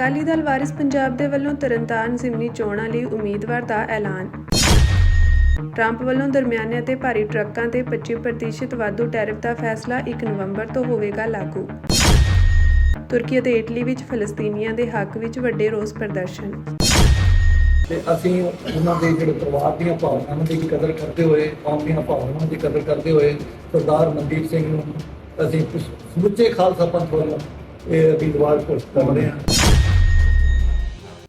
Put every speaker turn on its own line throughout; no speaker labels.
ਅਕਾਲੀ ਦਲ ਵਾਰਿਸ ਪੰਜਾਬ ਦੇ ਵੱਲੋਂ ਤਰਨਤਾਰਨ ਜ਼ਿਮਨੀ ਚੋਣਾਂ ਲਈ ਉਮੀਦਵਾਰ ਦਾ ਐਲਾਨ। ਟਰੰਪ ਵੱਲੋਂ ਦਰਮਿਆਨੇ ਅਤੇ ਭਾਰੀ ਟਰੱਕਾਂ ਤੇ 25% ਵਾਧੂ ਟੈਰਿਫ ਦਾ ਫੈਸਲਾ 1 ਨਵੰਬਰ ਤੋਂ ਹੋਵੇਗਾ ਲਾਗੂ। ਤੁਰਕੀ ਅਤੇ ਇਟਲੀ ਵਿੱਚ ਫਲਸਤੀਨੀਆਂ ਦੇ ਹੱਕ ਵਿੱਚ ਵੱਡੇ ਰੋਸ ਪ੍ਰਦਰਸ਼ਨ।
ਤੇ ਅਸੀਂ ਉਹਨਾਂ ਦੇ ਜਿਹੜੇ ਪਰਿਵਾਰ ਦੀਆਂ ਭਾਵਨਾਵਾਂ ਦੀ ਕਦਰ ਕਰਦੇ ਹੋਏ, ਕੌਮ ਦੀਆਂ ਭਾਵਨਾਵਾਂ ਦੀ ਕਦਰ ਕਰਦੇ ਹੋਏ ਸਰਦਾਰ ਮਨਦੀਪ ਸਿੰਘ ਨੂੰ ਅਸੀਂ ਸਮੁੱਚੇ ਖਾਲਸਾ ਪੰਥ ਵੱਲੋਂ ਇਹ ਉਮੀਦਵਾਰ ਘੋਸ਼ਿਤ ਕਰ ਰਹੇ ਹਾਂ।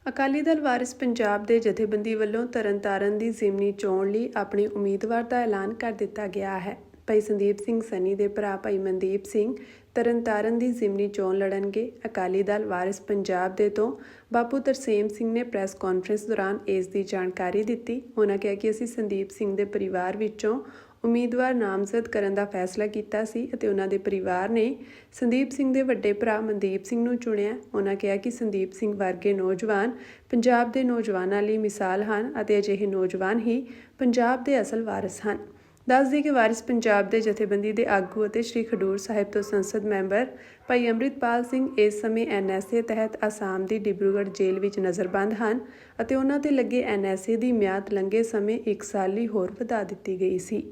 ਅਕਾਲੀ ਦਲ ਵਾਰਿਸ ਪੰਜਾਬ ਦੇ ਜਥੇਬੰਦੀ ਵੱਲੋਂ ਤਰਨਤਾਰਨ ਦੀ ਜ਼ਿਮਨੀ ਚੋਣ ਲਈ ਆਪਣੇ ਉਮੀਦਵਾਰ ਦਾ ਐਲਾਨ ਕਰ ਦਿੱਤਾ ਗਿਆ ਹੈ। ਭਾਈ ਸੰਦੀਪ ਸਿੰਘ ਸਨੀ ਦੇ ਭਰਾ ਭਾਈ ਮਨਦੀਪ ਸਿੰਘ ਤਰਨਤਾਰਨ ਦੀ ਜ਼ਿਮਨੀ ਚੋਣ ਲੜਨਗੇ। ਅਕਾਲੀ ਦਲ ਵਾਰਿਸ ਪੰਜਾਬ ਦੇ ਤੋਂ ਬਾਪੂ ਤਰਸੇਮ ਸਿੰਘ ਨੇ ਪ੍ਰੈਸ ਕਾਨਫਰੰਸ ਦੌਰਾਨ ਇਸ ਦੀ ਜਾਣਕਾਰੀ ਦਿੱਤੀ। ਉਹਨਾਂ ਕਿਹਾ ਕਿ ਅਸੀਂ ਸੰਦੀਪ ਸਿੰਘ ਦੇ ਪਰਿਵਾਰ ਵਿੱਚੋਂ ਉਮੀਦਵਾਰ ਨਾਮਜ਼ਦ ਕਰਨ ਦਾ ਫੈਸਲਾ ਕੀਤਾ ਸੀ ਅਤੇ ਉਹਨਾਂ ਦੇ ਪਰਿਵਾਰ ਨੇ ਸੰਦੀਪ ਸਿੰਘ ਦੇ ਵੱਡੇ ਭਰਾ ਮਨਦੀਪ ਸਿੰਘ ਨੂੰ ਚੁਣਿਆ। ਉਹਨਾਂ ਕਿਹਾ ਕਿ ਸੰਦੀਪ ਸਿੰਘ ਵਰਗੇ ਨੌਜਵਾਨ ਪੰਜਾਬ ਦੇ ਨੌਜਵਾਨਾਂ ਲਈ ਮਿਸਾਲ ਹਨ ਅਤੇ ਅਜਿਹੇ ਨੌਜਵਾਨ ਹੀ ਪੰਜਾਬ ਦੇ ਅਸਲ ਵਾਰਿਸ ਹਨ। ਦੱਸ ਦਈਏ ਕਿ ਵਾਰਿਸ ਪੰਜਾਬ ਦੇ ਜਥੇਬੰਦੀ ਦੇ ਆਗੂ ਅਤੇ ਸ਼੍ਰੀ ਖਡੂਰ ਸਾਹਿਬ ਤੋਂ ਸੰਸਦ ਮੈਂਬਰ ਭਾਈ ਅੰਮ੍ਰਿਤਪਾਲ ਸਿੰਘ ਇਸ ਸਮੇਂ NSA ਤਹਿਤ ਅਸਾਮ ਦੀ ਡਿਬਰੂਗੜ੍ਹ ਜੇਲ੍ਹ ਵਿੱਚ ਨਜ਼ਰਬੰਦ ਹਨ ਅਤੇ ਉਹਨਾਂ ਤੇ ਲੱਗੇ NSA ਦੀ ਮਿਆਦ ਲੰਘੇ ਸਮੇਂ 1 ਸਾਲ ਲਈ ਹੋਰ ਵਧਾ ਦਿੱਤੀ ਗਈ ਸੀ।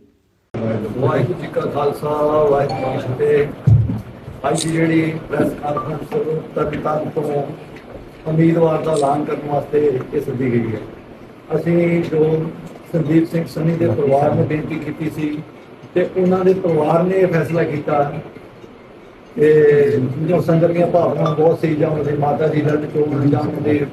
ਵਾਹਿਗੁਰੂ ਜੀ ਕਾ ਖਾਲਸਾ ਵਾਹਿਗੁਰੂ ਜੀ ਕੀ ਫਤਿਹ। ਅੱਜ ਦੀ ਜਿਹੜੀ ਪ੍ਰੈਸ ਕਾਨਫਰੰਸ ਤਰਨਤਾਰਨ ਤੋਂ ਉਮੀਦਵਾਰ ਦਾ ਐਲਾਨ ਕਰਨ ਵਾਸਤੇ ਇਹ ਸੱਦੀ ਗਈ ਹੈ। ਅਸੀਂ ਜੋ ਸੰਦੀਪ ਸਿੰਘ ਸਨੀ ਦੇ ਪਰਿਵਾਰ ਨੂੰ ਬੇਨਤੀ ਕੀਤੀ ਸੀ ਤੇ ਉਹਨਾਂ ਦੇ ਪਰਿਵਾਰ ਨੇ ਇਹ ਫੈਸਲਾ ਕੀਤਾ ਕਿ ਜੋ ਸੰਗਤ ਦੀਆਂ ਭਾਵਨਾਵਾਂ ਬਹੁਤ ਸੀ ਜਾਂ ਉਹਨਾਂ ਦੇ ਮਾਤਾ ਜੀ ਦਾ ਚੋਣ ਜਾਂ ਉਹਨਾਂ ਦੇ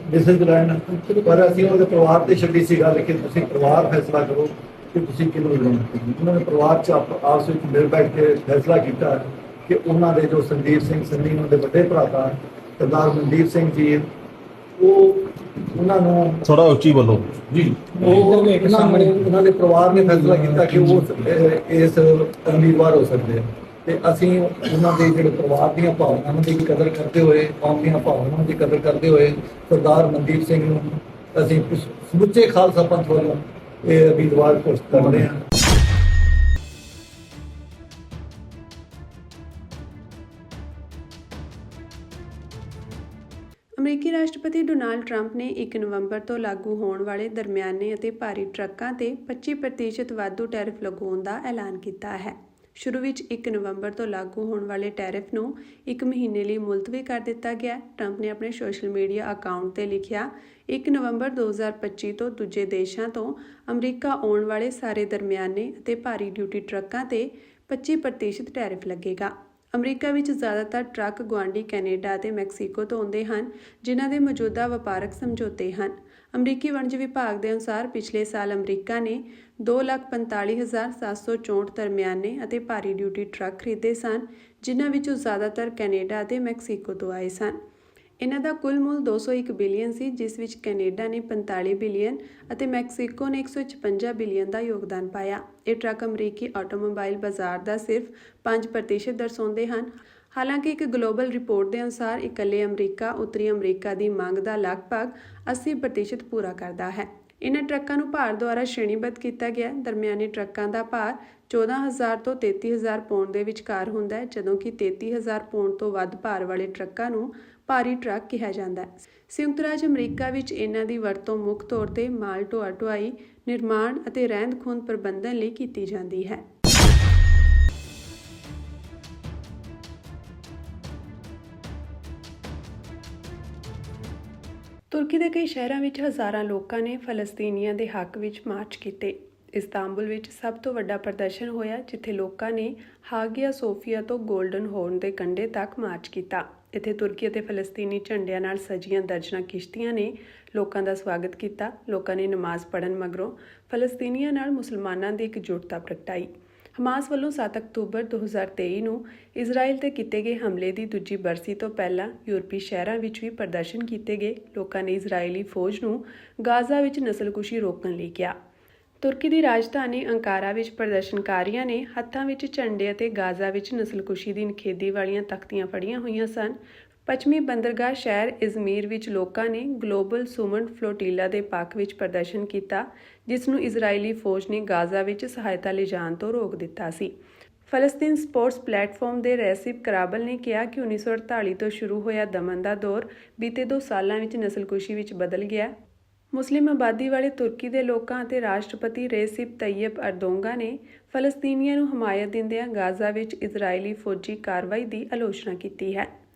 ਮਿਸਿਸ ਲੈਣ, ਪਰ ਅਸੀਂ ਉਹਦੇ ਪਰਿਵਾਰ ਤੇ ਛੱਡੀ ਸੀ ਗੱਲ ਕਿ ਤੁਸੀਂ ਪਰਿਵਾਰ ਫੈਸਲਾ ਕਰੋ ਕਿ ਤੁਸੀਂ ਕਿਹਨੂੰ ਲੜਨਾ। ਉਹਨਾਂ ਨੇ ਪਰਿਵਾਰ 'ਚ ਆਪਸ ਵਿੱਚ ਮਿਲ ਬੈਠ ਕੇ ਫੈਸਲਾ ਕੀਤਾ ਕਿ ਉਹਨਾਂ ਦੇ ਜੋ ਸੰਦੀਪ ਸਿੰਘ ਸੰਨੀ ਉਹਨਾਂ ਦੇ ਵੱਡੇ ਭਰਾ ਸਰਦਾਰ ਮਨਦੀਪ ਸਿੰਘ ਜੀ, ਉਹ ਉਹਨਾਂ ਨੂੰ
ਥੋੜਾ ਉੱਚੀ ਬੋਲੋ
ਜੀ, ਉਹਨਾਂ ਦੇ ਪਰਿਵਾਰ ਨੇ ਫੈਸਲਾ ਕੀਤਾ ਕਿ ਉਹ ਇਸ ਉਮੀਦਵਾਰ ਹੋ ਸਕਦੇ ਆ। ਤੇ ਅਸੀਂ ਉਹਨਾਂ ਦੇ ਜਿਹੜੇ ਪਰਿਵਾਰ ਦੀਆਂ ਭਾਵਨਾਵਾਂ ਦੀ ਕਦਰ ਕਰਦੇ ਹੋਏ, ਕੌਮ ਦੀਆਂ ਭਾਵਨਾਵਾਂ ਦੀ ਕਦਰ ਕਰਦੇ ਹੋਏ ਸਰਦਾਰ ਮਨਦੀਪ ਸਿੰਘ ਨੂੰ ਅਸੀਂ ਸਮੁੱਚੇ ਖਾਲਸਾ ਪੰਥ ਵੱਲੋਂ ਇਹ ਉਮੀਦਵਾਰ ਘੋਸ਼ਿਤ ਕਰ ਰਹੇ ਹਾਂ।
ਅਮਰੀਕੀ ਰਾਸ਼ਟਰਪਤੀ ਡੋਨਾਲਡ ਟਰੰਪ ਨੇ 1 ਨਵੰਬਰ ਤੋਂ ਲਾਗੂ ਹੋਣ ਵਾਲੇ ਦਰਮਿਆਨੇ ਅਤੇ ਭਾਰੀ ਟਰੱਕਾਂ ਤੇ 25% ਵਾਧੂ ਟੈਰਿਫ ਲਗਾਉਣ ਦਾ ਐਲਾਨ ਕੀਤਾ ਹੈ। ਸ਼ੁਰੂ ਵਿੱਚ 1 ਨਵੰਬਰ ਤੋਂ ਲਾਗੂ ਹੋਣ ਵਾਲੇ ਟੈਰਿਫ ਨੂੰ 1 ਮਹੀਨੇ ਲਈ ਮੁਲਤਵੀ ਕਰ ਦਿੱਤਾ ਗਿਆ। ਟਰੰਪ ਨੇ ਆਪਣੇ ਸੋਸ਼ਲ ਮੀਡੀਆ ਅਕਾਊਂਟ ਤੇ ਲਿਖਿਆ, 1 ਨਵੰਬਰ 2025 ਤੋਂ ਦੂਜੇ ਦੇਸ਼ਾਂ ਤੋਂ ਅਮਰੀਕਾ ਆਉਣ ਵਾਲੇ ਸਾਰੇ ਦਰਮਿਆਨੇ ਅਤੇ ਭਾਰੀ ਡਿਊਟੀ ਟਰੱਕਾਂ ਤੇ 25% ਟੈਰਿਫ ਲੱਗੇਗਾ। ਅਮਰੀਕਾ ਵਿੱਚ ਜ਼ਿਆਦਾਤਰ ਟਰੱਕ ਗੁਆਂਢੀ ਕੈਨੇਡਾ ਅਤੇ ਮੈਕਸੀਕੋ ਤੋਂ ਆਉਂਦੇ ਹਨ, ਜਿਨ੍ਹਾਂ ਦੇ ਮੌਜੂਦਾ ਵਪਾਰਕ ਸਮਝੌਤੇ ਹਨ। ਅਮਰੀਕੀ ਵਣਜ ਵਿਭਾਗ ਦੇ ਅਨੁਸਾਰ ਪਿਛਲੇ ਸਾਲ ਅਮਰੀਕਾ ਨੇ 2,45,764 ਦਰਮਿਆਨੇ ਅਤੇ ਭਾਰੀ ਡਿਊਟੀ ਟਰੱਕ ਖਰੀਦੇ ਸਨ, ਜਿਨ੍ਹਾਂ ਵਿੱਚੋਂ ਜ਼ਿਆਦਾਤਰ ਕੈਨੇਡਾ ਅਤੇ ਮੈਕਸੀਕੋ ਤੋਂ ਆਏ ਸਨ। ਇਹਨਾਂ ਦਾ ਕੁੱਲ ਮੁੱਲ 201 ਬਿਲੀਅਨ ਸੀ, ਜਿਸ ਵਿੱਚ ਕੈਨੇਡਾ ਨੇ 45 ਬਿਲੀਅਨ ਅਤੇ ਮੈਕਸੀਕੋ ਨੇ 156 ਬਿਲੀਅਨ ਦਾ ਯੋਗਦਾਨ ਪਾਇਆ। ਇਹ ਟਰੱਕ ਅਮਰੀਕੀ ਆਟੋਮੋਬਾਈਲ ਬਾਜ਼ਾਰ ਦਾ ਸਿਰਫ 5% ਦਰਸਾਉਂਦੇ ਹਨ। ਹਾਲਾਂਕਿ ਇੱਕ ਗਲੋਬਲ ਰਿਪੋਰਟ ਦੇ ਅਨੁਸਾਰ ਇਕੱਲੇ ਅਮਰੀਕਾ ਉੱਤਰੀ ਅਮਰੀਕਾ ਦੀ ਮੰਗ ਦਾ ਲਗਭਗ 80% ਪੂਰਾ ਕਰਦਾ ਹੈ। ਇਹਨਾਂ ਟਰੱਕਾਂ ਨੂੰ ਭਾਰ ਦੁਆਰਾ ਸ਼੍ਰੇਣੀਬੱਧ ਕੀਤਾ ਗਿਆ। ਦਰਮਿਆਨੇ ਟਰੱਕਾਂ ਦਾ ਭਾਰ 14,000 ਤੋਂ 33,000 ਪੌਂਡ ਦੇ ਵਿਚਕਾਰ ਹੁੰਦਾ ਹੈ, ਜਦੋਂ ਕਿ 33,000 ਪੌਂਡ ਤੋਂ ਵੱਧ ਭਾਰ ਵਾਲੇ ਟਰੱਕਾਂ ਨੂੰ ਭਾਰੀ ਟਰੱਕ ਕਿਹਾ ਜਾਂਦਾ ਹੈ। ਸੰਯੁਕਤ ਰਾਜ ਅਮਰੀਕਾ ਵਿੱਚ ਇਹਨਾਂ ਦੀ ਵਰਤੋਂ ਮੁੱਖ ਤੌਰ ਤੇ ਮਾਲ ਢੋਆ ਢੁਆਈ, ਨਿਰਮਾਣ ਅਤੇ ਰਹਿੰਦ ਖੂੰਹਦ ਪ੍ਰਬੰਧਨ ਲਈ ਕੀਤੀ ਜਾਂਦੀ ਹੈ। ਤੁਰਕੀ ਦੇ ਕਈ ਸ਼ਹਿਰਾਂ ਵਿੱਚ ਹਜ਼ਾਰਾਂ ਲੋਕਾਂ ਨੇ ਫਲਸਤੀਨੀਆਂ ਦੇ ਹੱਕ ਵਿੱਚ ਮਾਰਚ ਕੀਤੇ। ਇਸਤਾਂਬੁਲ ਵਿੱਚ ਸਭ ਤੋਂ ਵੱਡਾ ਪ੍ਰਦਰਸ਼ਨ ਹੋਇਆ, ਜਿੱਥੇ ਲੋਕਾਂ ਨੇ ਹਾਗੀਆ ਸੋਫੀਆ ਤੋਂ ਗੋਲਡਨ ਹੋਰਨ ਦੇ ਕੰਢੇ ਤੱਕ ਮਾਰਚ ਕੀਤਾ। ਇੱਥੇ ਤੁਰਕੀ ਅਤੇ ਫਲਸਤੀਨੀ ਝੰਡਿਆਂ ਨਾਲ ਸਜੀਆਂ ਦਰਜਨਾਂ ਕਿਸ਼ਤੀਆਂ ਨੇ ਲੋਕਾਂ ਦਾ ਸਵਾਗਤ ਕੀਤਾ। ਲੋਕਾਂ ਨੇ ਨਮਾਜ਼ ਪੜ੍ਹਨ ਮਗਰੋਂ ਫਲਸਤੀਨੀਆਂ ਨਾਲ ਮੁਸਲਮਾਨਾਂ ਦੀ ਇਕਜੁੱਟਤਾ ਪ੍ਰਗਟਾਈ। ਹਮਾਸ ਵੱਲੋਂ 7 ਅਕਤੂਬਰ 2023 ਨੂੰ ਇਜ਼ਰਾਈਲ ਤੇ ਕੀਤੇ ਗਏ ਹਮਲੇ ਦੀ ਦੂਜੀ ਬਰਸੀ ਤੋਂ ਪਹਿਲਾਂ ਯੂਰਪੀ ਸ਼ਹਿਰਾਂ ਵਿੱਚ ਵੀ ਪ੍ਰਦਰਸ਼ਨ ਕੀਤੇ ਗਏ। ਲੋਕਾਂ ਨੇ ਇਜ਼ਰਾਈਲੀ ਫੌਜ ਨੂੰ ਗਾਜ਼ਾ ਵਿੱਚ ਨਸਲਕੁਸ਼ੀ ਰੋਕਣ ਲਈ ਕਿਹਾ। ਤੁਰਕੀ ਦੀ ਰਾਜਧਾਨੀ ਅੰਕਾਰਾ ਵਿੱਚ ਪ੍ਰਦਰਸ਼ਨਕਾਰੀਆਂ ਨੇ ਹੱਥਾਂ ਵਿੱਚ ਝੰਡੇ ਅਤੇ ਗਾਜ਼ਾ ਵਿੱਚ ਨਸਲਕੁਸ਼ੀ ਦੀ ਨਿਖੇਧੀ ਵਾਲੀਆਂ ਤਖਤੀਆਂ ਫੜੀਆਂ ਹੋਈਆਂ ਸਨ। ਪੱਛਮੀ ਬੰਦਰਗਾਹ ਸ਼ਹਿਰ ਇਜ਼ਮੀਰ ਵਿੱਚ ਲੋਕਾਂ ਨੇ ਗਲੋਬਲ ਸੁਮਨ ਫਲੋਟੀਲਾ ਦੇ ਪੱਖ ਵਿੱਚ ਪ੍ਰਦਰਸ਼ਨ ਕੀਤਾ, ਜਿਸ ਨੂੰ ਇਜ਼ਰਾਈਲੀ ਫੌਜ ਨੇ ਗਾਜ਼ਾ ਵਿੱਚ ਸਹਾਇਤਾ ਲਿਜਾਣ ਤੋਂ ਰੋਕ ਦਿੱਤਾ ਸੀ। ਫਲਸਤੀਨ ਸਪੋਰਟਸ ਪਲੇਟਫਾਰਮ ਦੇ ਰੈਸਿਪ ਕਰਾਬਲ ਨੇ ਕਿਹਾ ਕਿ 1948 ਤੋਂ ਸ਼ੁਰੂ ਹੋਇਆ ਦਮਨ ਦਾ ਦੌਰ ਬੀਤੇ 2 ਸਾਲਾਂ ਵਿੱਚ ਨਸਲਕੁਸ਼ੀ ਵਿੱਚ ਬਦਲ ਗਿਆ। ਮੁਸਲਿਮ ਆਬਾਦੀ ਵਾਲੇ ਤੁਰਕੀ ਦੇ ਲੋਕਾਂ ਅਤੇ ਰਾਸ਼ਟਰਪਤੀ ਰੇਸਿਪ ਤੱਯਿਬ ਅਰਦੋਗਾਨ ਨੇ ਫਲਸਤੀਨੀਆਂ ਨੂੰ ਹਮਾਇਤ ਦਿੰਦਿਆਂ ਗਾਜ਼ਾ ਵਿੱਚ ਇਜ਼ਰਾਈਲੀ ਫੌਜੀ ਕਾਰਵਾਈ ਦੀ ਆਲੋਚਨਾ ਕੀਤੀ ਹੈ।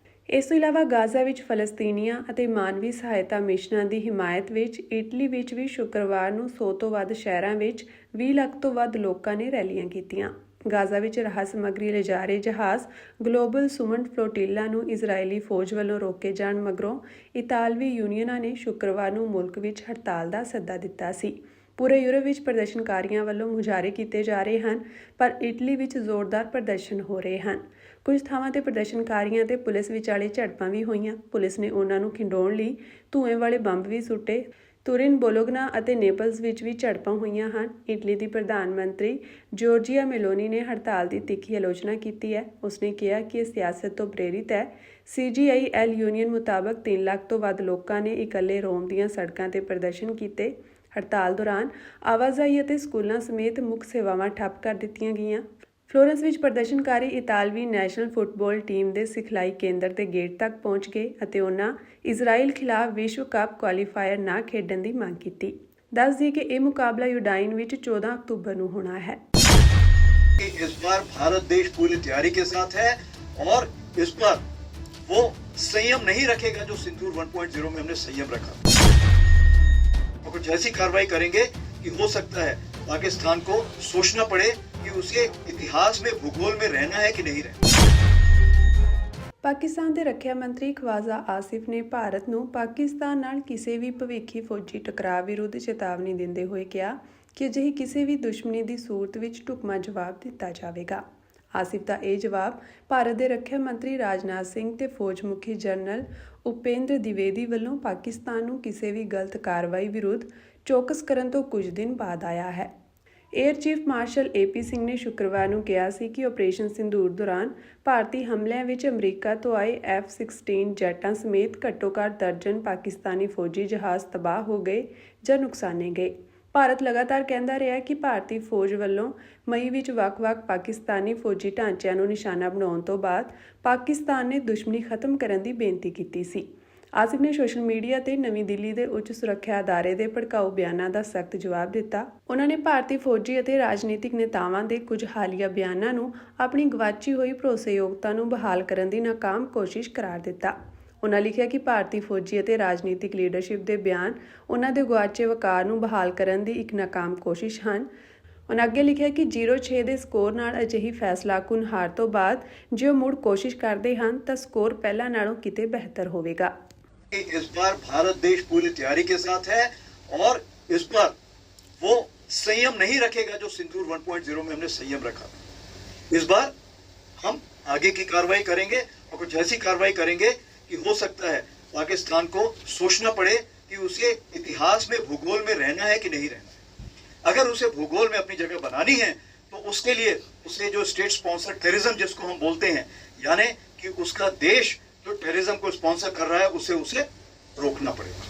ਇਸ ਤੋਂ ਇਲਾਵਾ ਗਾਜ਼ਾ ਵਿੱਚ ਫਲਸਤੀਨੀਆਂ ਅਤੇ ਮਾਨਵੀ ਸਹਾਇਤਾ ਮਿਸ਼ਨਾਂ ਦੀ ਹਿਮਾਇਤ ਵਿੱਚ ਇਟਲੀ ਵਿੱਚ ਵੀ ਸ਼ੁੱਕਰਵਾਰ ਨੂੰ 100 ਤੋਂ ਵੱਧ ਸ਼ਹਿਰਾਂ ਵਿੱਚ 20 ਲੱਖ ਤੋਂ ਵੱਧ ਲੋਕਾਂ ਨੇ ਰੈਲੀਆਂ ਕੀਤੀਆਂ। ਗਾਜ਼ਾ ਵਿੱਚ ਰਾਹਤ ਸਮੱਗਰੀ ਲਿਜਾ ਰਹੇ ਜਹਾਜ਼ ਗਲੋਬਲ ਸੁਮਨ ਫਲੋਟੀਲਾ ਨੂੰ ਇਜ਼ਰਾਈਲੀ ਫੌਜ ਵੱਲੋਂ ਰੋਕੇ ਜਾਣ ਮਗਰੋਂ ਇਤਾਲਵੀ ਯੂਨੀਅਨਾਂ ਨੇ ਸ਼ੁੱਕਰਵਾਰ ਨੂੰ ਮੁਲਕ ਵਿੱਚ ਹੜਤਾਲ ਦਾ ਸੱਦਾ ਦਿੱਤਾ ਸੀ। ਪੂਰੇ ਯੂਰਪ ਵਿੱਚ ਪ੍ਰਦਰਸ਼ਨਕਾਰੀਆਂ ਵੱਲੋਂ ਮੁਜ਼ਾਹਰੇ ਕੀਤੇ ਜਾ ਰਹੇ ਹਨ, ਪਰ ਇਟਲੀ ਵਿੱਚ ਜ਼ੋਰਦਾਰ ਪ੍ਰਦਰਸ਼ਨ ਹੋ ਰਹੇ ਹਨ। ਕੁਝ ਥਾਵਾਂ ਤੇ ਪ੍ਰਦਰਸ਼ਨਕਾਰੀਆਂ ਤੇ ਪੁਲਿਸ ਵਿਚਾਲੇ ਝੜਪਾਂ ਵੀ ਹੋਈਆਂ। ਪੁਲਿਸ ਨੇ ਉਹਨਾਂ ਨੂੰ ਖਿੰਡਾਉਣ ਲਈ ਧੂਏ ਵਾਲੇ ਬੰਬ ਵੀ ਸੁੱਟੇ। ਤੁਰਿਨ, ਬੋਲੋਗਨਾ ਅਤੇ ਨੇਪਲਜ਼ ਵਿੱਚ ਵੀ ਝੜਪਾਂ ਹੋਈਆਂ ਹਨ। ਇਟਲੀ ਦੀ ਪ੍ਰਧਾਨ ਮੰਤਰੀ ਜੋਰਜੀਆ ਮੇਲੋਨੀ ਨੇ ਹੜਤਾਲ ਦੀ ਤਿੱਖੀ ਆਲੋਚਨਾ ਕੀਤੀ ਹੈ। ਉਸਨੇ ਕਿਹਾ ਕਿ ਇਹ ਸਿਆਸਤ ਤੋਂ ਪ੍ਰੇਰਿਤ ਹੈ। CGIL ਯੂਨੀਅਨ ਮੁਤਾਬਕ 3 ਲੱਖ ਤੋਂ ਵੱਧ ਲੋਕਾਂ ਨੇ ਇਕੱਲੇ ਰੋਮ ਦੀਆਂ ਸੜਕਾਂ ਤੇ ਪ੍ਰਦਰਸ਼ਨ ਕੀਤੇ। ਹੜਤਾਲ ਦੌਰਾਨ ਆਵਾਜਾਈ ਅਤੇ ਸਕੂਲਾਂ ਸਮੇਤ ਮੁੱਖ ਸੇਵਾਵਾਂ ਠੱਪ ਕਰ ਦਿੱਤੀਆਂ ਗਈਆਂ। ਫਲੋਰੈਂਸ ਵਿੱਚ ਪ੍ਰਦਰਸ਼ਨਕਾਰੀ ਇਤਾਲਵੀ ਨੈਸ਼ਨਲ ਫੁੱਟਬਾਲ ਟੀਮ ਦੇ ਸਿਖਲਾਈ ਕੇਂਦਰ ਦੇ ਗੇਟ ਤੱਕ ਪਹੁੰਚ ਗਏ ਅਤੇ ਉਹਨਾਂ ਇਜ਼ਰਾਈਲ ਖਿਲਾਫ ਵਿਸ਼ਵ ਕੱਪ ਕੁਆਲੀਫਾਇਰ ਨਾ ਖੇਡਣ ਦੀ ਮੰਗ ਕੀਤੀ। ਦੱਸ ਦਈਏ ਕਿ ਇਹ ਮੁਕਾਬਲਾ ਯੂਡਾਈਨ ਵਿੱਚ 14 ਅਕਤੂਬਰ ਨੂੰ ਹੋਣਾ ਹੈ।
इस बार भारत देश पूरी तैयारी के साथ है और इस पर वो संयम नहीं रखेगा जो सिंदूर 1.0 में हमने संयम रखा। और कुछ ऐसी कार्रवाई करेंगे कि हो सकता है पाकिस्तान को सोचना पड़े कि उसे इतिहास में भूगोल में रहना है कि नहीं रहना।
ਪਾਕਿਸਤਾਨ ਦੇ ਰੱਖਿਆ ਮੰਤਰੀ ਖਵਾਜਾ ਆਸਿਫ ਨੇ ਭਾਰਤ ਨੂੰ ਪਾਕਿਸਤਾਨ ਨਾਲ ਕਿਸੇ ਵੀ ਭਵਿੱਖੀ ਫੌਜੀ ਟਕਰਾਅ ਵਿਰੁੱਧ ਚੇਤਾਵਨੀ ਦਿੰਦੇ ਹੋਏ ਕਿਹਾ ਕਿ ਅਜਿਹੀ ਕਿਸੇ ਵੀ ਦੁਸ਼ਮਣੀ ਦੀ ਸੂਰਤ ਵਿੱਚ ਢੁਕਵਾਂ ਜਵਾਬ ਦਿੱਤਾ ਜਾਵੇਗਾ। ਆਸਿਫ ਦਾ ਇਹ ਜਵਾਬ ਭਾਰਤ ਦੇ ਰੱਖਿਆ ਮੰਤਰੀ ਰਾਜਨਾਥ ਸਿੰਘ ਤੇ ਫੌਜ ਮੁਖੀ ਜਨਰਲ ਉਪੇਂਦਰ ਦਿਵੇਦੀ ਵੱਲੋਂ ਪਾਕਿਸਤਾਨ ਨੂੰ ਕਿਸੇ ਵੀ ਗਲਤ ਕਾਰਵਾਈ ਵਿਰੁੱਧ ਚੌਕਸ ਕਰਨ ਤੋਂ ਕੁਝ ਦਿਨ ਬਾਅਦ ਆਇਆ ਹੈ। Air chief marshal AP Singh ਨੇ ਸ਼ੁੱਕਰਵਾਰ ਨੂੰ ਕਿਹਾ ਸੀ ਕਿ ਆਪਰੇਸ਼ਨ ਸਿੰਦੂਰ ਦੌਰਾਨ ਭਾਰਤੀ ਹਮਲਿਆਂ ਵਿੱਚ ਅਮਰੀਕਾ ਤੋਂ ਆਏ F-16 ਜੈਟਾਂ ਸਮੇਤ ਘੱਟੋ-ਘੱਟ ਦਰਜਨ ਪਾਕਿਸਤਾਨੀ ਫੌਜੀ ਜਹਾਜ਼ ਤਬਾਹ ਹੋ ਗਏ ਜਾਂ ਨੁਕਸਾਨੇ ਗਏ। ਭਾਰਤ ਲਗਾਤਾਰ ਕਹਿੰਦਾ ਰਿਹਾ ਕਿ ਭਾਰਤੀ ਫੌਜ ਵੱਲੋਂ ਮਈ ਵਿੱਚ ਵੱਖ-ਵੱਖ ਪਾਕਿਸਤਾਨੀ ਫੌਜੀ ਢਾਂਚਿਆਂ ਨੂੰ ਨਿਸ਼ਾਨਾ ਬਣਾਉਣ ਤੋਂ ਬਾਅਦ ਪਾਕਿਸਤਾਨ ਨੇ ਦੁਸ਼ਮਣੀ ਖਤਮ ਕਰਨ ਦੀ ਬੇਨਤੀ ਕੀਤੀ ਸੀ। ਆਸਿਫ ਨੇ ਸੋਸ਼ਲ ਮੀਡੀਆ ਤੇ ਨਵੀਂ ਦਿੱਲੀ ਦੇ ਉੱਚ ਸੁਰੱਖਿਆ ਅਦਾਰੇ ਦੇ ਭੜਕਾਊ ਬਿਆਨਾਂ ਦਾ ਸਖਤ ਜਵਾਬ ਦਿੱਤਾ। ਉਹਨਾਂ ਨੇ ਭਾਰਤੀ ਫੌਜੀ ਅਤੇ ਰਾਜਨੀਤਿਕ ਨੇਤਾਵਾਂ ਦੇ ਕੁਝ ਹਾਲੀਆ ਬਿਆਨਾਂ ਨੂੰ ਆਪਣੀ ਗਵਾਚੀ ਹੋਈ ਭਰੋਸੇਯੋਗਤਾ ਨੂੰ ਬਹਾਲ ਕਰਨ ਦੀ ਨਾਕਾਮ ਕੋਸ਼ਿਸ਼ ਕਰਾਰ ਦਿੱਤਾ। ਉਹਨਾਂ ਲਿਖਿਆ ਕਿ ਭਾਰਤੀ ਫੌਜੀ ਅਤੇ ਰਾਜਨੀਤਿਕ ਲੀਡਰਸ਼ਿਪ ਦੇ ਬਿਆਨ ਉਹਨਾਂ ਦੇ ਗੁਆਚੇ ਵਕਾਰ ਨੂੰ ਬਹਾਲ ਕਰਨ ਦੀ ਇੱਕ ਨਾਕਾਮ ਕੋਸ਼ਿਸ਼ ਹਨ। ਉਹਨਾਂ ਅੱਗੇ ਲਿਖਿਆ ਕਿ 0-6 ਦੇ ਸਕੋਰ ਨਾਲ ਅਜਿਹੀ ਫੈਸਲਾਕੁਨ ਹਾਰ ਤੋਂ ਬਾਅਦ ਜੇ ਉਹ ਮੁੜ ਕੋਸ਼ਿਸ਼ ਕਰਦੇ ਹਨ ਤਾਂ ਸਕੋਰ ਪਹਿਲਾਂ ਨਾਲੋਂ ਕਿਤੇ ਬਿਹਤਰ ਹੋਵੇਗਾ।
इस बार भारत देश पूरी तैयारी के साथ है और इस पर वो संयम नहीं रखेगा जो सिंदूर 1.0 में हमने संयम रखा। इस बार हम आगे की कार्रवाई करेंगे और कुछ ऐसी कार्रवाई करेंगे कि हो सकता है पाकिस्तान को सोचना पड़े कि उसे इतिहास में भूगोल में रहना है कि नहीं रहना। अगर उसे भूगोल में अपनी जगह बनानी है तो उसके लिए उसे जो स्टेट स्पॉन्सर टेररिज्म जिसको हम बोलते हैं, यानी कि उसका देश जो टेररिज्म को स्पॉन्सर कर रहा है उसे रोकना पड़ेगा।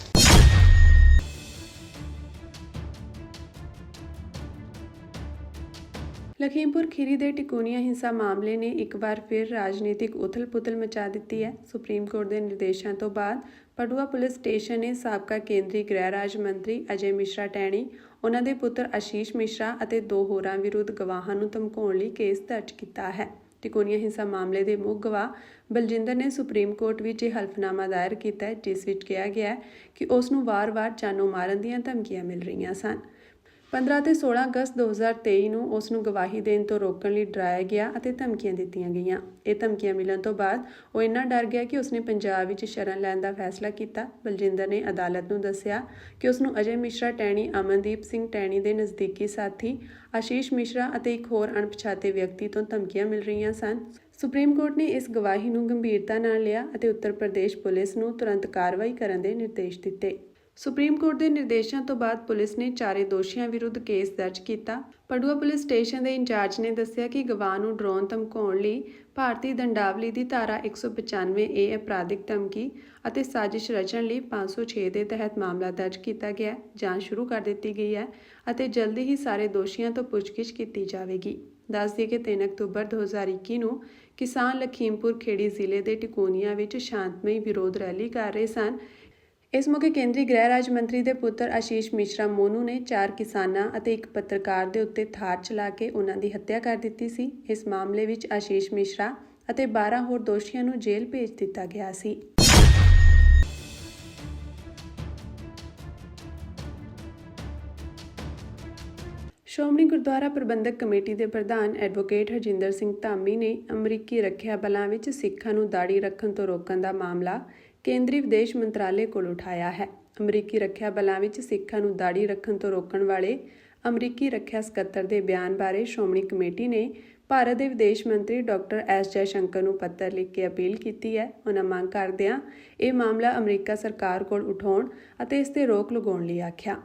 ਲਖੀਮਪੁਰ ਖੀਰੀ ਦੇ ਟਿਕੂਨੀਆ ਹਿੰਸਾ ਮਾਮਲੇ ਨੇ ਇੱਕ ਵਾਰ ਫਿਰ ਰਾਜਨੀਤਿਕ ਉਥਲ-ਪੁਥਲ ਮਚਾ ਦਿੱਤੀ ਹੈ। ਸੁਪਰੀਮ ਕੋਰਟ ਦੇ ਨਿਰਦੇਸ਼ਾਂ ਤੋਂ ਬਾਅਦ ਪਟੂਆ ਪੁਲਿਸ ਸਟੇਸ਼ਨ ਨੇ ਸਾਬਕਾ ਕੇਂਦਰੀ ਗ੍ਰਹਿ ਰਾਜ ਮੰਤਰੀ ਅਜੇ ਮਿਸ਼ਰਾ ਟੈਣੀ, ਉਹਨਾਂ ਦੇ ਪੁੱਤਰ ਆਸ਼ੀਸ਼ ਮਿਸ਼ਰਾ ਅਤੇ 2 ਹੋਰਾਂ ਵਿਰੁੱਧ ਗਵਾਹਾਂ ਨੂੰ ਧਮਕਾਉਣ ਲਈ ਕੇਸ ਦਰਜ ਕੀਤਾ ਹੈ। ਟਿਕੂਨੀਆ ਹਿੰਸਾ ਮਾਮਲੇ ਦੇ ਮੁੱਖ ਗਵਾਹ ਬਲਜਿੰਦਰ ਨੇ ਸੁਪਰੀਮ ਕੋਰਟ ਵਿੱਚ ਇਹ ਹਲਫਨਾਮਾ ਦਾਇਰ ਕੀਤਾ ਹੈ, ਜਿਸ ਵਿੱਚ ਕਿਹਾ ਗਿਆ ਹੈ ਕਿ ਉਸ ਨੂੰ ਵਾਰ-ਵਾਰ ਜਾਨੋਂ ਮਾਰਨ ਦੀਆਂ ਧਮਕੀਆਂ ਮਿਲ ਰਹੀਆਂ ਸਨ। 15 ਤੇ 16 ਅਗਸਤ 2023 ਨੂੰ ਉਸ ਨੂੰ ਗਵਾਹੀ ਦੇਣ ਤੋਂ ਰੋਕਣ ਲਈ ਡਰਾਇਆ ਗਿਆ ਅਤੇ ਧਮਕੀਆਂ ਦਿੱਤੀਆਂ ਗਈਆਂ। ਇਹ ਧਮਕੀਆਂ ਮਿਲਣ ਤੋਂ ਬਾਅਦ ਉਹ ਇੰਨਾ ਡਰ ਗਿਆ ਕਿ ਉਸਨੇ ਪੰਜਾਬ ਵਿੱਚ ਸ਼ਰਨ ਲੈਣ ਦਾ ਫੈਸਲਾ ਕੀਤਾ। ਬਲਜਿੰਦਰ ਨੇ ਅਦਾਲਤ ਨੂੰ ਦੱਸਿਆ ਕਿ ਉਸ ਨੂੰ ਅਜੇ ਮਿਸ਼ਰਾ ਟੈਣੀ, ਅਮਨਦੀਪ ਸਿੰਘ ਟੈਣੀ ਦੇ ਨਜ਼ਦੀਕੀ ਸਾਥੀ ਆਸ਼ੀਸ਼ ਮਿਸ਼ਰਾ ਅਤੇ ਇੱਕ ਹੋਰ ਅਣਪਛਾਤੇ ਵਿਅਕਤੀ ਤੋਂ ਧਮਕੀਆਂ ਮਿਲ ਰਹੀਆਂ ਸਨ। ਸੁਪਰੀਮ ਕੋਰਟ ਨੇ ਇਸ ਗਵਾਹੀ ਨੂੰ ਗੰਭੀਰਤਾ ਨਾਲ ਲਿਆ ਅਤੇ ਉੱਤਰ ਪ੍ਰਦੇਸ਼ ਪੁਲਿਸ ਨੂੰ ਤੁਰੰਤ ਕਾਰਵਾਈ ਕਰਨ ਦੇ ਨਿਰਦੇਸ਼ ਦਿੱਤੇ। ਸੁਪਰੀਮ ਕੋਰਟ ਦੇ ਨਿਰਦੇਸ਼ਾਂ ਤੋਂ ਬਾਅਦ ਪੁਲਿਸ ਨੇ ਚਾਰੇ ਦੋਸ਼ੀਆਂ ਵਿਰੁੱਧ ਕੇਸ ਦਰਜ ਕੀਤਾ। ਪੜੂਆ ਪੁਲਿਸ ਸਟੇਸ਼ਨ ਦੇ ਇੰਚਾਰਜ ਨੇ ਦੱਸਿਆ ਕਿ ਗਵਾਹ ਨੂੰ ਡਰਾਉਣ ਧਮਕਾਉਣ ਲਈ ਭਾਰਤੀ ਦੰਡਾਵਲੀ ਦੀ ਧਾਰਾ 195A ਅਪਰਾਧਿਕ ਧਮਕੀ ਅਤੇ ਸਾਜ਼ਿਸ਼ ਰਚਣ ਲਈ 506 ਦੇ ਤਹਿਤ ਮਾਮਲਾ ਦਰਜ ਕੀਤਾ ਗਿਆ ਹੈ। ਜਾਂਚ ਸ਼ੁਰੂ ਕਰ ਦਿੱਤੀ ਗਈ ਹੈ ਅਤੇ ਜਲਦੀ ਹੀ ਸਾਰੇ ਦੋਸ਼ੀਆਂ ਤੋਂ ਪੁੱਛਗਿੱਛ ਕੀਤੀ ਜਾਵੇਗੀ। ਦੱਸ ਦਈਏ ਕਿ 3 ਅਕਤੂਬਰ 2021 ਨੂੰ ਕਿਸਾਨ ਲਖੀਮਪੁਰ ਖੇੜੀ ਜ਼ਿਲ੍ਹੇ ਦੇ ਟਿਕੋਨੀਆ ਵਿੱਚ ਸ਼ਾਂਤਮਈ ਵਿਰੋਧ ਰੈਲੀ ਕਰ ਰਹੇ ਸਨ। ਇਸ ਮੌਕੇ ਕੇਂਦਰੀ ਗ੍ਰਹਿ ਰਾਜ ਮੰਤਰੀ ਦੇ ਪੁੱਤਰ ਆਸ਼ੀਸ਼ ਮਿਸ਼ਰਾ ਮੋਨੂ ਨੇ 4 ਕਿਸਾਨਾਂ ਅਤੇ ਇੱਕ ਪੱਤਰਕਾਰ ਦੇ ਉੱਤੇ ਥਾਰ ਚਲਾ ਕੇ ਉਹਨਾਂ ਦੀ ਹੱਤਿਆ ਕਰ ਦਿੱਤੀ ਸੀ। ਇਸ ਮਾਮਲੇ ਵਿੱਚ ਆਸ਼ੀਸ਼ ਮਿਸ਼ਰਾ ਅਤੇ 12 ਹੋਰ ਦੋਸ਼ੀਆਂ ਨੂੰ ਜੇਲ੍ਹ ਭੇਜ ਦਿੱਤਾ ਗਿਆ ਸੀ। ਸ਼੍ਰੋਮਣੀ ਗੁਰਦੁਆਰਾ ਪ੍ਰਬੰਧਕ ਕਮੇਟੀ ਦੇ ਪ੍ਰਧਾਨ ਐਡਵੋਕੇਟ ਹਰਜਿੰਦਰ ਸਿੰਘ ਧਾਮੀ ਨੇ ਅਮਰੀਕੀ ਰੱਖਿਆ ਬਲਾਂ ਵਿੱਚ ਸਿੱਖਾਂ ਨੂੰ ਦਾੜੀ ਰੱਖਣ ਤੋਂ ਰੋਕਣ ਦਾ ਮਾਮਲਾ ਕੇਂਦਰੀ ਵਿਦੇਸ਼ ਮੰਤਰਾਲੇ ਕੋਲ ਉਠਾਇਆ ਹੈ। ਅਮਰੀਕੀ ਰੱਖਿਆ ਬਲਾਂ ਵਿੱਚ ਸਿੱਖਾਂ ਨੂੰ ਦਾੜੀ ਰੱਖਣ ਤੋਂ ਰੋਕਣ ਵਾਲੇ ਅਮਰੀਕੀ ਰੱਖਿਆ ਸਕੱਤਰ ਦੇ ਬਿਆਨ ਬਾਰੇ ਸ਼੍ਰੋਮਣੀ ਕਮੇਟੀ ਨੇ ਭਾਰਤ ਦੇ ਵਿਦੇਸ਼ ਮੰਤਰੀ ਡਾਕਟਰ ਐਸ ਜੈਸ਼ੰਕਰ ਨੂੰ ਪੱਤਰ ਲਿਖ ਕੇ ਅਪੀਲ ਕੀਤੀ ਹੈ। ਉਹਨਾਂ ਮੰਗ ਕਰਦਿਆਂ ਇਹ ਮਾਮਲਾ ਅਮਰੀਕਾ ਸਰਕਾਰ ਕੋਲ ਉਠਾਉਣ ਅਤੇ ਇਸ ਤੇ ਰੋਕ ਲਗਾਉਣ ਲਈ ਆਖਿਆ।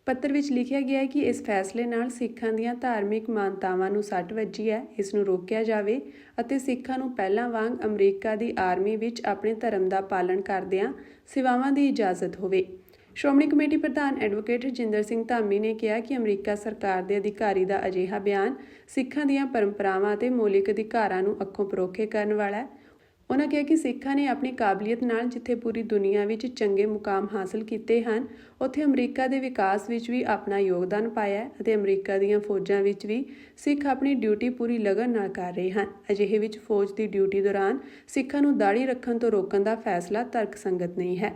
ਪੱਤਰ ਵਿੱਚ ਲਿਖਿਆ ਗਿਆ ਹੈ ਕਿ ਇਸ ਫੈਸਲੇ ਨਾਲ ਸਿੱਖਾਂ ਦੀਆਂ ਧਾਰਮਿਕ ਮਾਨਤਾਵਾਂ ਨੂੰ ਸੱਟ ਵੱਜੀ ਹੈ। ਇਸ ਨੂੰ ਰੋਕਿਆ ਜਾਵੇ ਅਤੇ ਸਿੱਖਾਂ ਨੂੰ ਪਹਿਲਾਂ ਵਾਂਗ ਅਮਰੀਕਾ ਦੀ ਆਰਮੀ ਵਿੱਚ ਆਪਣੇ ਧਰਮ ਦਾ ਪਾਲਣ ਕਰਦਿਆਂ ਸੇਵਾਵਾਂ ਦੀ ਇਜਾਜ਼ਤ ਹੋਵੇ। ਸ਼੍ਰੋਮਣੀ ਕਮੇਟੀ ਪ੍ਰਧਾਨ ਐਡਵੋਕੇਟ ਹਰਜਿੰਦਰ ਸਿੰਘ ਧਾਮੀ ਨੇ ਕਿਹਾ ਕਿ ਅਮਰੀਕਾ ਸਰਕਾਰ ਦੇ ਅਧਿਕਾਰੀ ਦਾ ਅਜਿਹਾ ਬਿਆਨ ਸਿੱਖਾਂ ਦੀਆਂ ਪਰੰਪਰਾਵਾਂ ਅਤੇ ਮੌਲਿਕ ਅਧਿਕਾਰਾਂ ਨੂੰ ਅੱਖੋਂ ਪਰੋਖੇ ਕਰਨ ਵਾਲਾ ਹੈ। ਉਹਨਾਂ ਕਿਹਾ ਕਿ ਸਿੱਖਾਂ ਨੇ ਆਪਣੀ ਕਾਬਲੀਅਤ ਨਾਲ ਜਿੱਥੇ ਪੂਰੀ ਦੁਨੀਆ ਵਿੱਚ ਚੰਗੇ ਮੁਕਾਮ ਹਾਸਲ ਕੀਤੇ ਹਨ, ਉੱਥੇ ਅਮਰੀਕਾ ਦੇ ਵਿਕਾਸ ਵਿੱਚ ਵੀ ਆਪਣਾ ਯੋਗਦਾਨ ਪਾਇਆ ਹੈ ਅਤੇ ਅਮਰੀਕਾ ਦੀਆਂ ਫੌਜਾਂ ਵਿੱਚ ਵੀ ਸਿੱਖ ਆਪਣੀ ਡਿਊਟੀ ਪੂਰੀ ਲਗਨ ਨਾਲ ਕਰ ਰਹੇ ਹਨ। ਅਜਿਹੇ ਵਿੱਚ ਫੌਜ ਦੀ ਡਿਊਟੀ ਦੌਰਾਨ ਸਿੱਖਾਂ ਨੂੰ ਦਾੜੀ ਰੱਖਣ ਤੋਂ ਰੋਕਣ ਦਾ ਫੈਸਲਾ ਤਰਕਸੰਗਤ ਨਹੀਂ ਹੈ।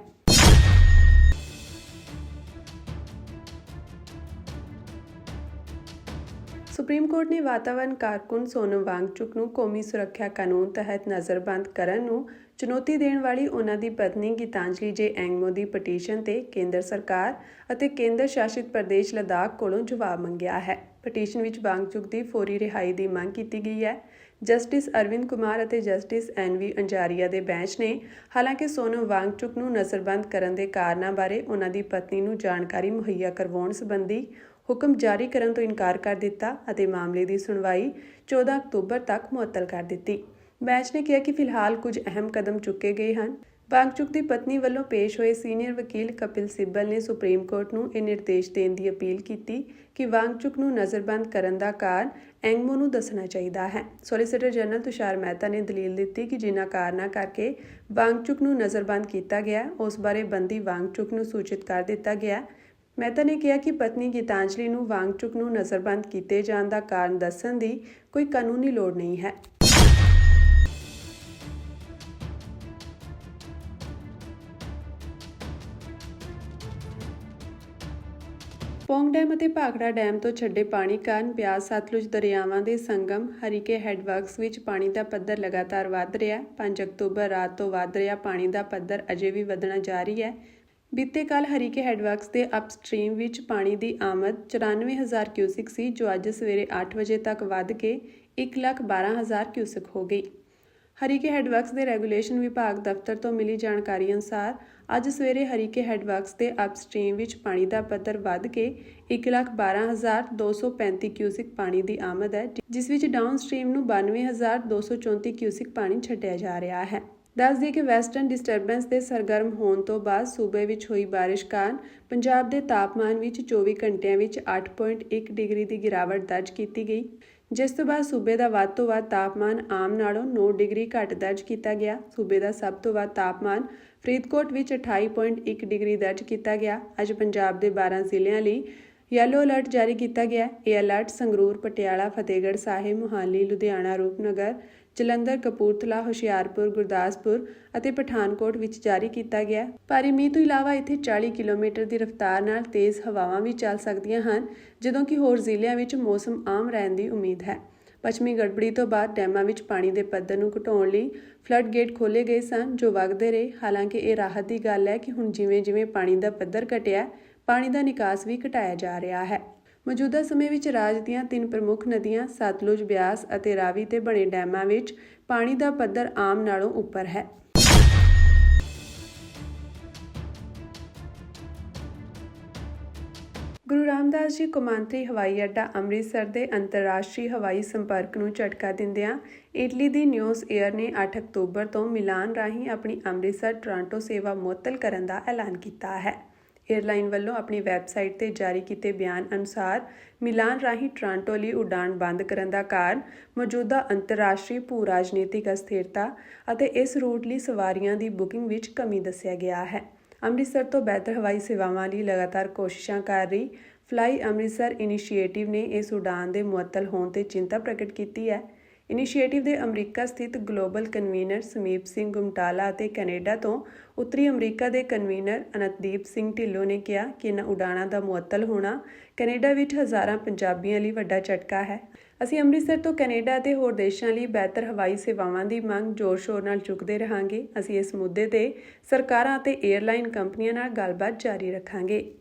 ਸੁਪਰੀਮ ਕੋਰਟ ਨੇ ਵਾਤਾਵਰਣ ਕਾਰਕੁਨ ਸੋਨਮ ਵਾਂਗਚੁਕ ਨੂੰ ਕੌਮੀ ਸੁਰੱਖਿਆ ਕਾਨੂੰਨ ਤਹਿਤ ਨਜ਼ਰਬੰਦ ਕਰਨ ਨੂੰ ਚੁਣੌਤੀ ਦੇਣ ਵਾਲੀ ਉਹਨਾਂ ਦੀ ਪਤਨੀ ਗੀਤਾਂਜਲੀ ਜੇ ਐਂਗਮੋ ਦੀ ਪਟੀਸ਼ਨ ਤੇ ਕੇਂਦਰ ਸਰਕਾਰ ਅਤੇ ਕੇਂਦਰ ਸ਼ਾਸਿਤ ਪ੍ਰਦੇਸ਼ ਲੱਦਾਖ ਕੋਲੋਂ ਜਵਾਬ ਮੰਗਿਆ ਹੈ। ਪਟੀਸ਼ਨ ਵਿੱਚ ਵਾਂਗਚੁਕ ਦੀ ਫੌਰੀ ਰਿਹਾਈ ਦੀ ਮੰਗ ਕੀਤੀ ਗਈ ਹੈ। ਜਸਟਿਸ ਅਰਵਿੰਦ ਕੁਮਾਰ ਅਤੇ ਜਸਟਿਸ NV ਅੰਜਾਰੀਆ ਦੇ ਬੈਂਚ ਨੇ ਹਾਲਾਂਕਿ ਸੋਨਮ ਵਾਂਗਚੁਕ ਨੂੰ ਨਜ਼ਰਬੰਦ ਕਰਨ ਦੇ ਕਾਰਨਾਂ ਬਾਰੇ ਉਹਨਾਂ ਦੀ ਪਤਨੀ ਨੂੰ ਜਾਣਕਾਰੀ ਮੁਹੱਈਆ ਕਰਵਾਉਣ ਸੰਬੰਧੀ ਹੁਕਮ ਜਾਰੀ ਕਰਨ ਤੋਂ ਇਨਕਾਰ ਕਰ ਦਿੱਤਾ ਅਤੇ ਮਾਮਲੇ ਦੀ ਸੁਣਵਾਈ 14 ਅਕਤੂਬਰ ਤੱਕ ਮੁਅੱਤਲ ਕਰ ਦਿੱਤੀ। ਬੈਂਚ ਨੇ ਕਿਹਾ ਕਿ ਫਿਲਹਾਲ ਕੁਝ ਅਹਿਮ ਕਦਮ ਚੁੱਕੇ ਗਏ ਹਨ। ਵਾਂਗਚੁਕ ਦੀ ਪਤਨੀ ਵੱਲੋਂ ਪੇਸ਼ ਹੋਏ ਸੀਨੀਅਰ ਵਕੀਲ ਕਪਿਲ ਸਿੱਬਲ ਨੇ ਸੁਪਰੀਮ ਕੋਰਟ ਨੂੰ ਇਹ ਨਿਰਦੇਸ਼ ਦੇਣ ਦੀ ਅਪੀਲ ਕੀਤੀ ਕਿ ਵਾਂਗਚੁਕ ਨੂੰ ਨਜ਼ਰਬੰਦ ਕਰਨ ਦਾ ਕਾਰਨ ਐਂਗਮੋ ਨੂੰ ਦੱਸਣਾ ਚਾਹੀਦਾ ਹੈ। ਸੋਲੀਸਿਟਰ ਜਨਰਲ ਤੁਸ਼ਾਰ ਮਹਿਤਾ ਨੇ ਦਲੀਲ ਦਿੱਤੀ ਕਿ ਜਿਨ੍ਹਾਂ ਕਾਰਨਾਂ ਕਰਕੇ ਵਾਂਗਚੁਕ ਨੂੰ ਨਜ਼ਰਬੰਦ ਕੀਤਾ ਗਿਆ ਉਸ ਬਾਰੇ ਬੰਦੀ ਵਾਂਗਚੁਕ ਨੂੰ ਸੂਚਿਤ ਕਰ ਦਿੱਤਾ ਗਿਆ। ਮਹਿਤਾ ਨੇ ਕਿਹਾ ਕਿ ਪਤਨੀ ਗੀਤਾਂਜਲੀ ਨੂੰ ਵਾਂਗਚੁਕ ਨੂੰ ਨਜ਼ਰਬੰਦ ਕੀਤੇ ਜਾਣ ਦਾ ਕਾਰਨ ਦੱਸਣ ਦੀ ਕੋਈ ਕਾਨੂੰਨੀ ਲੋੜ ਨਹੀਂ ਹੈ। ਪੌਂਗ ਡੈਮ ਅਤੇ ਭਾਖੜਾ ਡੈਮ ਤੋਂ ਛੱਡੇ ਪਾਣੀ ਕਾਰਨ ਬਿਆਸ ਸਤਲੁਜ ਦਰਿਆਵਾਂ ਦੇ ਸੰਗਮ ਹਰੀਕੇ ਹੈੱਡਵਰਕਸ ਵਿੱਚ ਪਾਣੀ ਦਾ ਪੱਧਰ ਲਗਾਤਾਰ ਵਧ ਰਿਹਾ ਹੈ। 5 ਅਕਤੂਬਰ ਰਾਤ ਤੋਂ ਵਧ ਰਿਹਾ ਪਾਣੀ ਦਾ ਪੱਧਰ ਅਜੇ ਵੀ ਵਧਣਾ ਜਾਰੀ ਹੈ। ਬੀਤੇ ਕੱਲ ਹਰੀਕੇ ਹੈੱਡਵਰਕਸ ਦੇ ਅਪਸਟ੍ਰੀਮ ਵਿੱਚ ਪਾਣੀ ਦੀ ਆਮਦ 94,000 ਕਿਊਸਿਕ ਸੀ, ਜੋ ਅੱਜ ਸਵੇਰੇ 8 ਵਜੇ ਤੱਕ ਵੱਧ ਕੇ 1,12,000 ਕਿਊਸਿਕ ਹੋ ਗਈ। ਹਰੀਕੇ ਹੈੱਡਵਰਕਸ ਦੇ ਰੈਗੂਲੇਸ਼ਨ ਵਿਭਾਗ ਦਫ਼ਤਰ ਤੋਂ ਮਿਲੀ ਜਾਣਕਾਰੀ ਅਨੁਸਾਰ ਅੱਜ ਸਵੇਰੇ ਹਰੀਕੇ ਹੈੱਡਵਰਕਸ ਦੇ ਅਪਸਟ੍ਰੀਮ ਵਿੱਚ ਪਾਣੀ ਦਾ ਪੱਧਰ ਵੱਧ ਕੇ 1,12,235 ਕਿਊਸਿਕ ਪਾਣੀ ਦੀ ਆਮਦ ਹੈ, ਜਿਸ ਵਿੱਚ ਡਾਊਨਸਟ੍ਰੀਮ ਨੂੰ 92,234 ਕਿਊਸਿਕ ਪਾਣੀ ਛੱਡਿਆ ਜਾ ਰਿਹਾ ਹੈ। ਦੱਸ ਦਈਏ ਕਿ ਵੈਸਟਰਨ ਡਿਸਟਰਬੈਂਸ ਦੇ ਸਰਗਰਮ ਹੋਣ ਤੋਂ ਬਾਅਦ ਸੂਬੇ ਵਿੱਚ ਹੋਈ ਬਾਰਿਸ਼ ਕਾਰਨ ਪੰਜਾਬ ਦੇ ਤਾਪਮਾਨ ਵਿੱਚ 24 ਘੰਟਿਆਂ ਵਿੱਚ 8.1 ਡਿਗਰੀ ਦੀ ਗਿਰਾਵਟ ਦਰਜ ਕੀਤੀ ਗਈ, ਜਿਸ ਤੋਂ ਬਾਅਦ ਸੂਬੇ ਦਾ ਵੱਧ ਤੋਂ ਵੱਧ ਤਾਪਮਾਨ ਆਮ ਨਾਲੋਂ 9 ਡਿਗਰੀ ਘੱਟ ਦਰਜ ਕੀਤਾ ਗਿਆ। ਸੂਬੇ ਦਾ ਸਭ ਤੋਂ ਵੱਧ ਤਾਪਮਾਨ ਫਰੀਦਕੋਟ ਵਿੱਚ 28.1 ਡਿਗਰੀ ਦਰਜ ਕੀਤਾ ਗਿਆ। ਅੱਜ ਪੰਜਾਬ ਦੇ 12 ਜ਼ਿਲ੍ਹਿਆਂ ਲਈ ਯੈਲੋ ਅਲਰਟ ਜਾਰੀ ਕੀਤਾ ਗਿਆ। ਇਹ ਅਲਰਟ ਸੰਗਰੂਰ, ਪਟਿਆਲਾ, ਫਤਿਹਗੜ੍ਹ ਸਾਹਿਬ, ਮੁਹਾਲੀ, ਲੁਧਿਆਣਾ, ਰੂਪਨਗਰ, ਜਲੰਧਰ, ਕਪੂਰਥਲਾ, ਹੁਸ਼ਿਆਰਪੁਰ, ਗੁਰਦਾਸਪੁਰ ਅਤੇ ਪਠਾਨਕੋਟ ਵਿੱਚ ਜਾਰੀ ਕੀਤਾ ਗਿਆ। ਭਾਰੀ ਮੀਂਹ ਤੋਂ ਇਲਾਵਾ ਇੱਥੇ 40 ਕਿਲੋਮੀਟਰ ਦੀ ਰਫ਼ਤਾਰ ਨਾਲ ਤੇਜ਼ ਹਵਾਵਾਂ ਵੀ ਚੱਲ ਸਕਦੀਆਂ ਹਨ, ਜਦੋਂ ਕਿ ਹੋਰ ਜ਼ਿਲ੍ਹਿਆਂ ਵਿੱਚ ਮੌਸਮ ਆਮ ਰਹਿਣ ਦੀ ਉਮੀਦ ਹੈ। ਪੱਛਮੀ ਗੜਬੜੀ ਤੋਂ ਬਾਅਦ ਡੈਮਾਂ ਵਿੱਚ ਪਾਣੀ ਦੇ ਪੱਧਰ ਨੂੰ ਘਟਾਉਣ ਲਈ ਫਲੱਡ ਗੇਟ ਖੋਲ੍ਹੇ ਗਏ ਸਨ, ਜੋ ਵਗਦੇ ਰਹੇ। ਹਾਲਾਂਕਿ ਇਹ ਰਾਹਤ ਦੀ ਗੱਲ ਹੈ ਕਿ ਹੁਣ ਜਿਵੇਂ-ਜਿਵੇਂ ਪਾਣੀ ਦਾ ਪੱਧਰ ਘਟਿਆ, ਪਾਣੀ ਦਾ ਨਿਕਾਸ ਵੀ ਘਟਾਇਆ ਜਾ ਰਿਹਾ ਹੈ। ਮੌਜੂਦਾ ਸਮੇਂ ਵਿੱਚ ਰਾਜ ਦੀਆਂ 3 ਪ੍ਰਮੁੱਖ ਨਦੀਆਂ ਸਤਲੁਜ, ਬਿਆਸ ਅਤੇ ਰਾਵੀ ਤੇ ਬਣੇ ਡੈਮਾਂ ਵਿੱਚ ਪਾਣੀ ਦਾ ਪੱਧਰ ਆਮ ਨਾਲੋਂ ਉੱਪਰ ਹੈ। ਗੁਰੂ ਰਾਮਦਾਸ ਜੀ ਕੌਮਾਂਤਰੀ ਹਵਾਈ ਅੱਡਾ ਅੰਮ੍ਰਿਤਸਰ ਦੇ ਅੰਤਰਰਾਸ਼ਟਰੀ ਹਵਾਈ ਸੰਪਰਕ ਨੂੰ ਝਟਕਾ ਦਿੰਦਿਆਂ ਇਟਲੀ ਦੀ ਨਿਊਜ਼ ਏਅਰ ਨੇ 8 ਅਕਤੂਬਰ ਤੋਂ ਮਿਲਾਨ ਰਾਹੀਂ ਆਪਣੀ ਅੰਮ੍ਰਿਤਸਰ ਟੋਰਾਂਟੋ ਸੇਵਾ ਮੁਅੱਤਲ ਕਰਨ ਦਾ ਐਲਾਨ ਕੀਤਾ ਹੈ। ਏਅਰਲਾਈਨ ਵੱਲੋਂ ਆਪਣੀ ਵੈਬਸਾਈਟ ਤੇ ਜਾਰੀ ਕੀਤੇ ਬਿਆਨ ਅਨੁਸਾਰ ਮਿਲਾਨ ਰਾਹੀਂ ਟੋਰਾਂਟੋ ਲਈ ਉਡਾਣ ਬੰਦ ਕਰਨ ਦਾ ਕਾਰਨ ਮੌਜੂਦਾ ਅੰਤਰਰਾਸ਼ਟਰੀ ਭੂ-ਰਾਜਨੀਤਿਕ ਅਸਥਿਰਤਾ ਅਤੇ ਇਸ ਰੂਟ ਲਈ ਸਵਾਰੀਆਂ ਦੀ ਬੁਕਿੰਗ ਵਿੱਚ ਕਮੀ ਦੱਸਿਆ ਗਿਆ ਹੈ। ਅੰਮ੍ਰਿਤਸਰ ਤੋਂ ਬਿਹਤਰ ਹਵਾਈ ਸੇਵਾਵਾਂ ਲਈ ਲਗਾਤਾਰ ਕੋਸ਼ਿਸ਼ਾਂ ਕਰ ਰਹੀ ਫਲਾਈ ਅੰਮ੍ਰਿਤਸਰ ਇਨੀਸ਼ੀਏਟਿਵ ਨੇ ਇਸ ਉਡਾਨ ਦੇ ਮੁਅੱਤਲ ਹੋਣ ਤੇ ਚਿੰਤਾ ਪ੍ਰਗਟ ਕੀਤੀ ਹੈ। ਇਨੀਸ਼ੀਏਟਿਵ ਦੇ ਅਮਰੀਕਾ ਸਥਿਤ ਗਲੋਬਲ ਕਨਵੀਨਰ ਸਮੀਪ ਸਿੰਘ ਗੁਮਟਾਲਾ ਅਤੇ ਕੈਨੇਡਾ ਤੋਂ ਉੱਤਰੀ ਅਮਰੀਕਾ ਦੇ ਕਨਵੀਨਰ ਅਨੰਤਦੀਪ ਸਿੰਘ ਢਿੱਲੋਂ ਨੇ ਕਿਹਾ ਕਿ ਇਨ੍ਹਾਂ ਉਡਾਣਾਂ ਦਾ ਮੁਅੱਤਲ ਹੋਣਾ ਕੈਨੇਡਾ ਵਿੱਚ ਹਜ਼ਾਰਾਂ ਪੰਜਾਬੀਆਂ ਲਈ ਵੱਡਾ ਝਟਕਾ ਹੈ। ਅਸੀਂ ਅੰਮ੍ਰਿਤਸਰ ਤੋਂ ਕੈਨੇਡਾ ਅਤੇ ਹੋਰ ਦੇਸ਼ਾਂ ਲਈ ਬਿਹਤਰ ਹਵਾਈ ਸੇਵਾਵਾਂ ਦੀ ਮੰਗ ਜ਼ੋਰ-ਸ਼ੋਰ ਨਾਲ ਚੁੱਕਦੇ ਰਹਾਂਗੇ। ਅਸੀਂ ਇਸ ਮੁੱਦੇ ਤੇ ਸਰਕਾਰਾਂ ਅਤੇ ਏਅਰਲਾਈਨ ਕੰਪਨੀਆਂ ਨਾਲ ਗੱਲਬਾਤ ਜਾਰੀ ਰੱਖਾਂਗੇ।